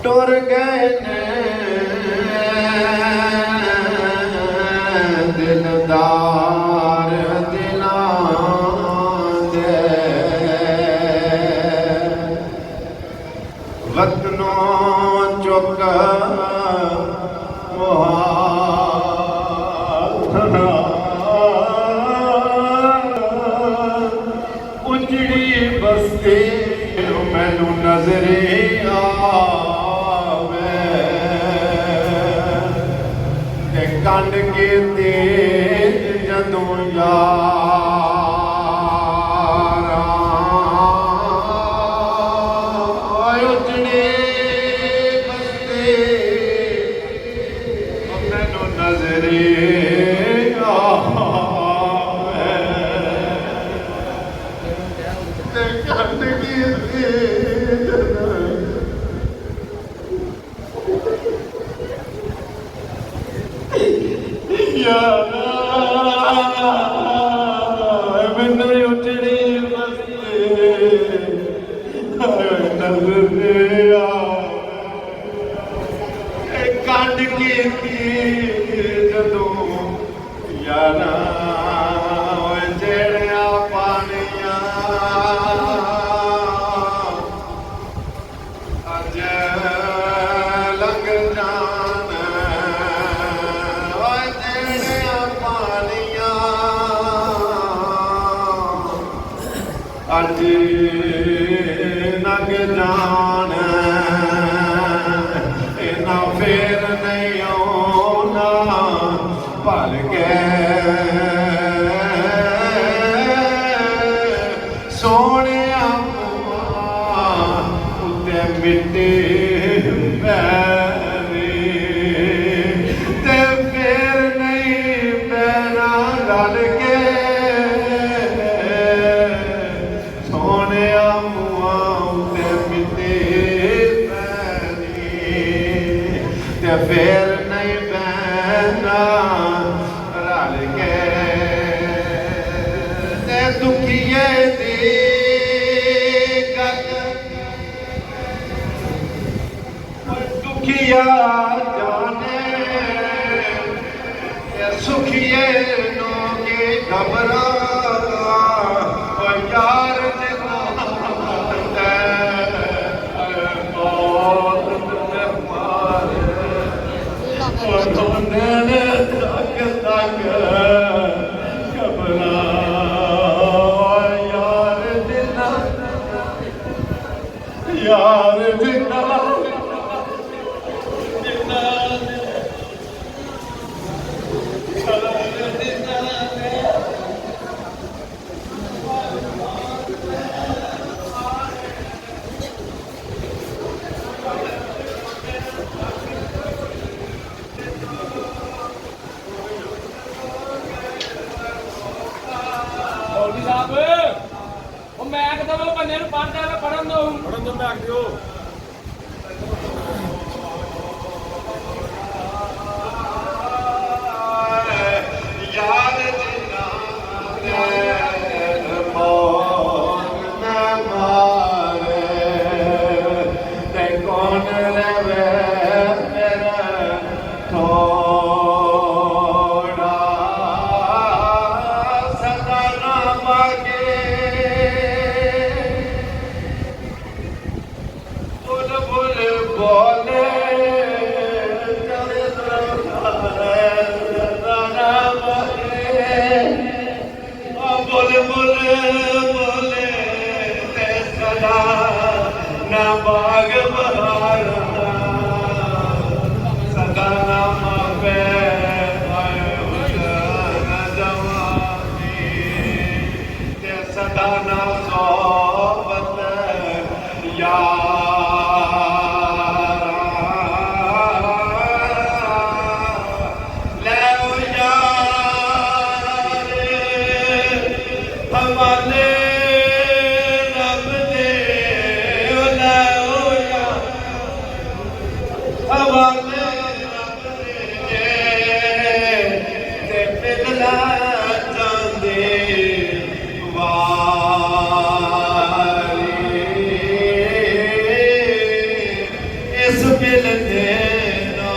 टुर गए ने दिलदार दिलां दे वतनों चुक उजड़ी बस्ती मैनू नजरे आवे ते कंड के तेज जदों यारा उजड़ी बस्ती मैनू नजरे आवे ते कंड के मैंने उजड़ी बस्ती नजरे कंड की जदों यारा जेड़िया पानिया अज लंघ जान जेड़िया पानिया अज लंघ जान इना फेर नहीं आना भल गए सोने उत्ते मिट्टी पैनी ते फेर नहीं पैना रल के सोने उत्ते मिट्टी पैनी ते फेर नहीं पैना रल के ते दुखिए दी दुखिया जाने सुखिए नो के घबरा यार यार जिन्ना मैं कहता हूँ बंदे को पढ़न दो मैं आख दियो यार मौन न मारे ते कौन रवे मेरा थोड़ा सदा न मांगे बुल बुल बोले बोले बोले बोले ते सदा न बाग बहारा सदा न मावे न जवानी ते सदा न सोबत हवाले रब दे हवाले रब दे ते पिघला जांदे वारी इस ਮਿਲਦੇ ਨਾ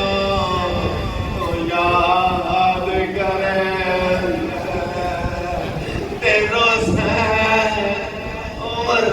ਯਾਦ ਕਰੇ ਤੇਰੋ ਸੇ ਉਮਰ